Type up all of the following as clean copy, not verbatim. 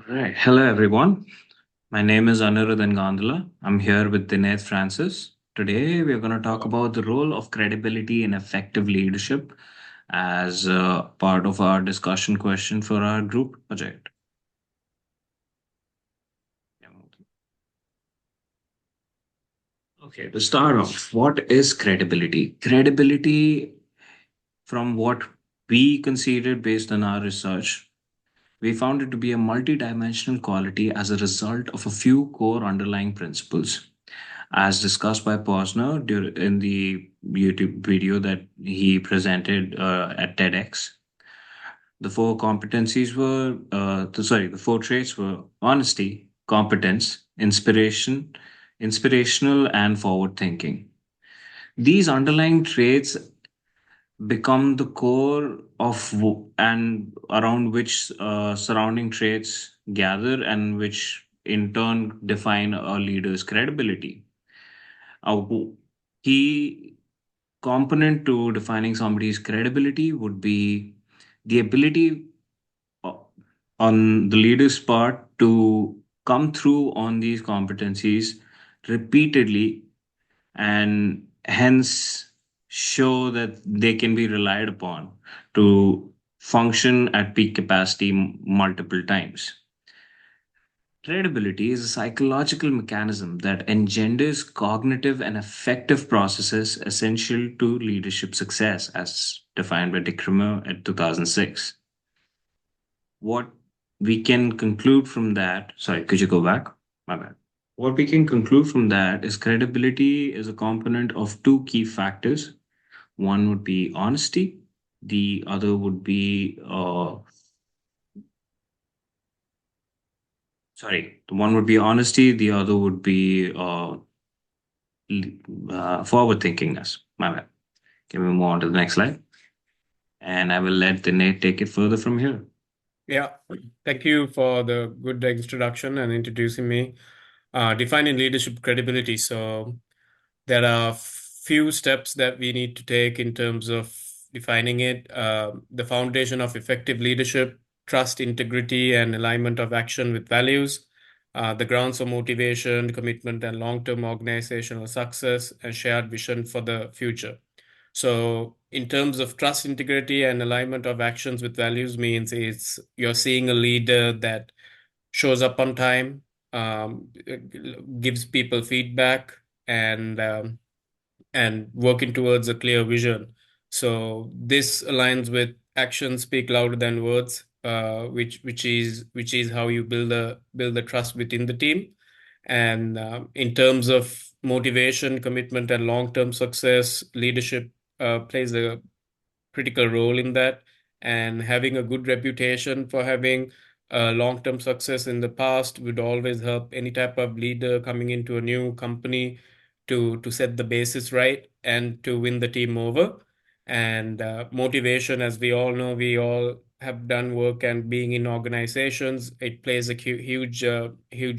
Right. Hello, everyone. My name is Anirudh Gandhala. I'm here with Dineth Francis. Today, we're going to talk about the role of credibility in effective leadership as part of our discussion question for our group project. Okay, to start off, what is credibility? Credibility, from what we considered based on our research, we found it to be a multidimensional quality as a result of a few core underlying principles. As discussed by Posner in the YouTube video that he presented at TEDx. The four traits were honesty, competence, inspirational, and forward thinking. These underlying traits become the core of and around which surrounding traits gather and which in turn define a leader's credibility. A key component to defining somebody's credibility would be the ability uh, on the leader's part to come through on these competencies repeatedly and hence show that they can be relied upon to function at peak capacity multiple times. Credibility is a psychological mechanism that engenders cognitive and affective processes essential to leadership success, as defined by Dick Rimmer in 2006. What we can conclude from that, sorry, could you go back? My bad. What we can conclude from that is credibility is a component of two key factors. One would be honesty, the other would be the one would be honesty, the other would be forward thinkingness. My bad. Can we move on to the next slide? And I will let Dinesh take it further from here. Yeah, thank you for the good introduction and introducing me. Defining leadership credibility. So there are few steps that we need to take in terms of defining it. The foundation of effective leadership, trust, integrity, and alignment of action with values. The grounds of motivation, commitment, and long-term organizational success, and shared vision for the future. So in terms of trust, integrity, and alignment of actions with values means you're seeing a leader that shows up on time, gives people feedback, and working towards a clear vision. So this aligns with actions speak louder than words, which is how you build the trust within the team. And in terms of motivation, commitment, and long-term success, leadership plays a critical role in that. And having a good reputation for having long-term success in the past would always help any type of leader coming into a new company to set the basis right and to win the team over. And motivation, as we all know, we all have done work and being in organizations, it plays a huge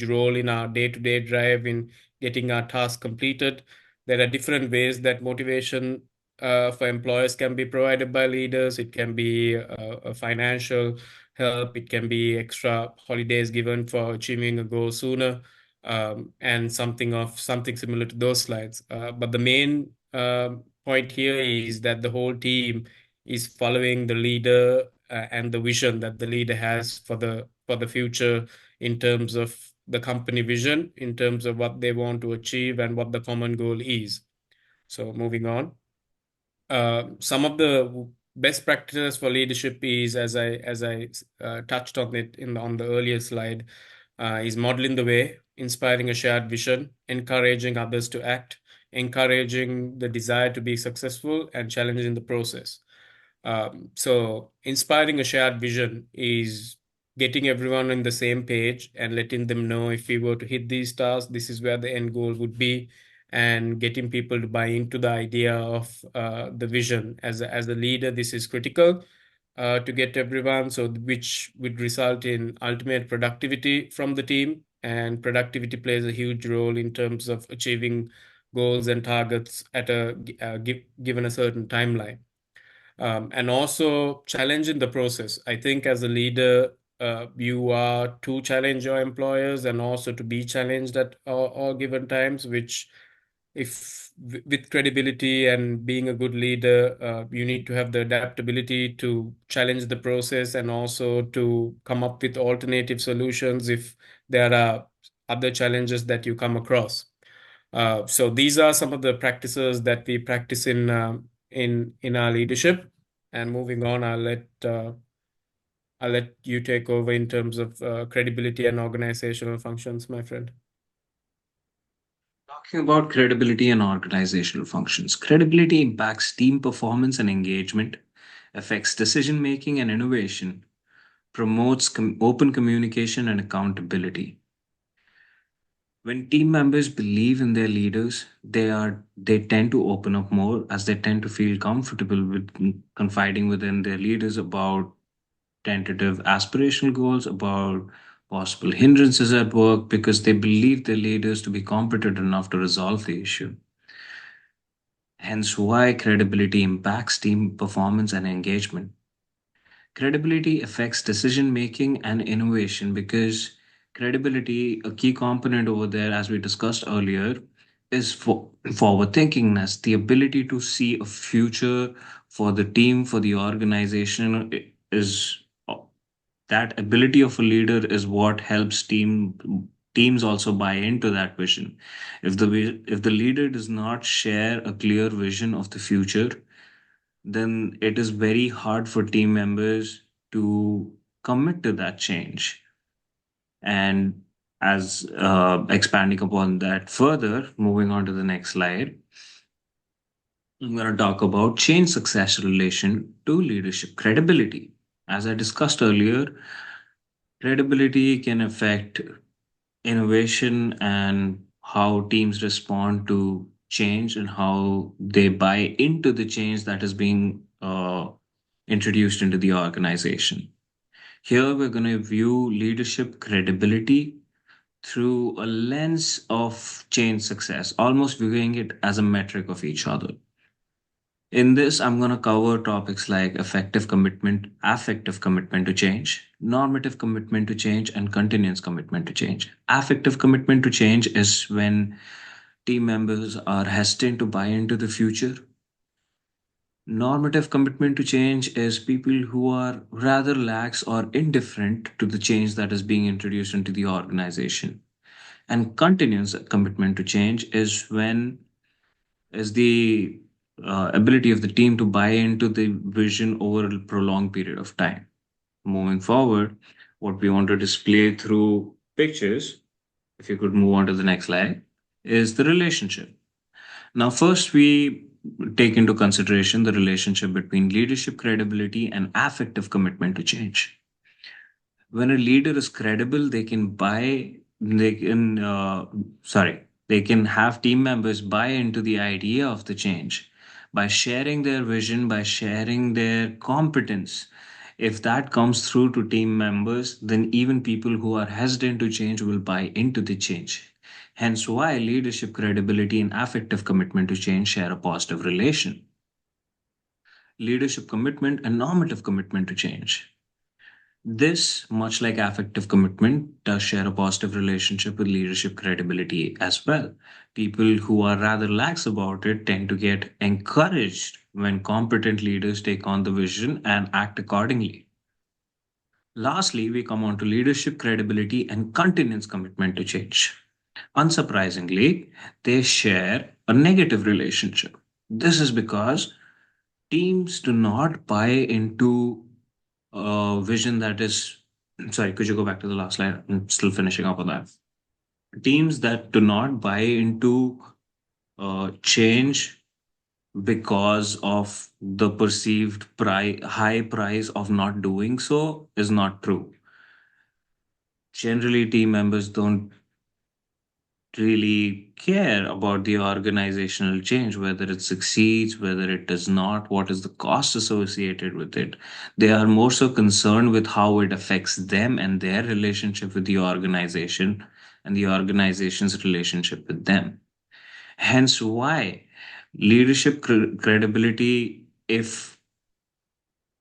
role in our day-to-day drive in getting our tasks completed. There are different ways that motivation for employers can be provided by leaders. It can be a financial help. It can be extra holidays given for achieving a goal sooner, and something similar to those slides. But the main point here is that the whole team is following the leader and the vision that the leader has for the future in terms of the company vision, in terms of what they want to achieve and what the common goal is. So moving on. Some of the best practices for leadership is, as I touched on it on the earlier slide, is modeling the way, inspiring a shared vision, encouraging others to act, encouraging the desire to be successful, and challenging the process. So inspiring a shared vision is getting everyone on the same page and letting them know if we were to hit these stars, this is where the end goal would be, and getting people to buy into the idea of the vision. As a leader, this is critical to get everyone, so which would result in ultimate productivity from the team. And productivity plays a huge role in terms of achieving goals and targets at given a certain timeline. And also challenging the process. I think as a leader, you are to challenge your employers and also to be challenged at all given times, which if with credibility and being a good leader, you need to have the adaptability to challenge the process and also to come up with alternative solutions if there are other challenges that you come across. So these are some of the practices that we practice in our leadership. And moving on, I'll let you take over in terms of credibility and organizational functions, my friend. Talking about credibility and organizational functions, credibility impacts team performance and engagement, affects decision making and innovation, promotes open communication and accountability. When team members believe in their leaders, they tend to open up more as they tend to feel comfortable with confiding within their leaders about tentative aspirational goals, about possible hindrances at work, because they believe their leaders to be competent enough to resolve the issue. Hence, why credibility impacts team performance and engagement. Credibility affects decision making and innovation because credibility, a key component over there, as we discussed earlier, is for forward thinkingness, the ability to see a future for the team, for the organization is that ability of a leader is what helps teams also buy into that vision. If the leader does not share a clear vision of the future, then it is very hard for team members to commit to that change. And as expanding upon that further, moving on to the next slide, I'm going to talk about change success relation to leadership credibility. As I discussed earlier, credibility can affect innovation and how teams respond to change and how they buy into the change that is being introduced into the organization. Here, we're going to view leadership credibility through a lens of change success, almost viewing it as a metric of each other. In this, I'm going to cover topics like effective commitment, affective commitment to change, normative commitment to change, and continuous commitment to change. Affective commitment to change is when team members are hesitant to buy into the future. Normative commitment to change is people who are rather lax or indifferent to the change that is being introduced into the organization. And continuous commitment to change is the ability of the team to buy into the vision over a prolonged period of time. Moving forward, what we want to display through pictures, if you could move on to the next slide, is the relationship. Now, first, we take into consideration the relationship between leadership credibility and affective commitment to change. When a leader is credible, they can, they can have team members buy into the idea of the change by sharing their vision, by sharing their competence. If that comes through to team members, then even people who are hesitant to change will buy into the change. Hence, why leadership credibility and affective commitment to change share a positive relation. Leadership commitment and normative commitment to change. This, much like affective commitment, does share a positive relationship with leadership credibility as well. People who are rather lax about it tend to get encouraged when competent leaders take on the vision and act accordingly. Lastly, we come on to leadership credibility and continuous commitment to change. Unsurprisingly, they share a negative relationship. This is because teams do not buy into a vision that is. Sorry, could you go back to the last slide? I'm still finishing up on that. Teams that do not buy into change because of the perceived high price of not doing so is not true. Generally, team members don't really care about the organizational change, whether it succeeds, whether it does not, what is the cost associated with it. They are more so concerned with how it affects them and their relationship with the organization and the organization's relationship with them. Hence, why leadership credibility, if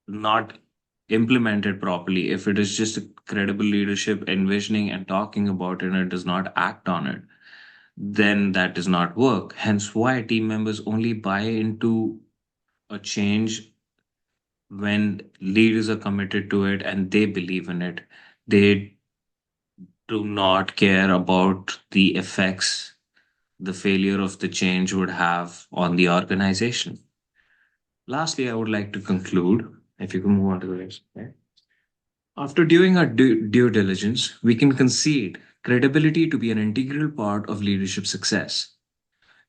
not implemented properly, if it is just a credible leadership envisioning and talking about it and it does not act on it, then that does not work. Hence, why team members only buy into a change when leaders are committed to it and they believe in it. They do not care about the effects the failure of the change would have on the organization. Lastly, I would like to conclude, if you can move on to the next slide. After doing our due diligence, we can concede credibility to be an integral part of leadership success.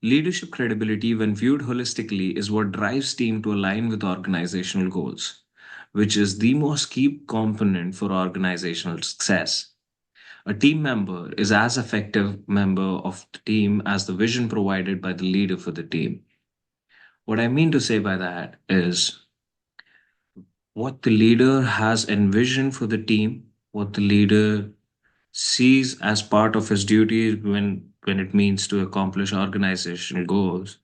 Leadership credibility, when viewed holistically, is what drives team to align with organizational goals, which is the most key component for organizational success. A team member is as effective member of the team as the vision provided by the leader for the team. What I mean to say by that is what the leader has envisioned for the team, what the leader sees as part of his duty when it means to accomplish organizational goals.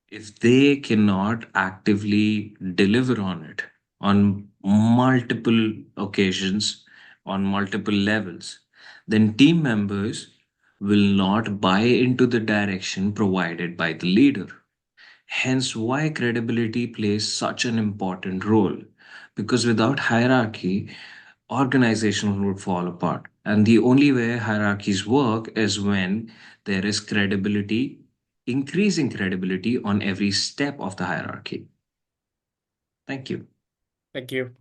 If they cannot actively deliver on it on multiple occasions, on multiple levels, then team members will not buy into the direction provided by the leader. Hence, why credibility plays such an important role. Because without hierarchy, organizations would fall apart. And the only way hierarchies work is when there is credibility, increasing credibility on every step of the hierarchy. Thank you. Thank you.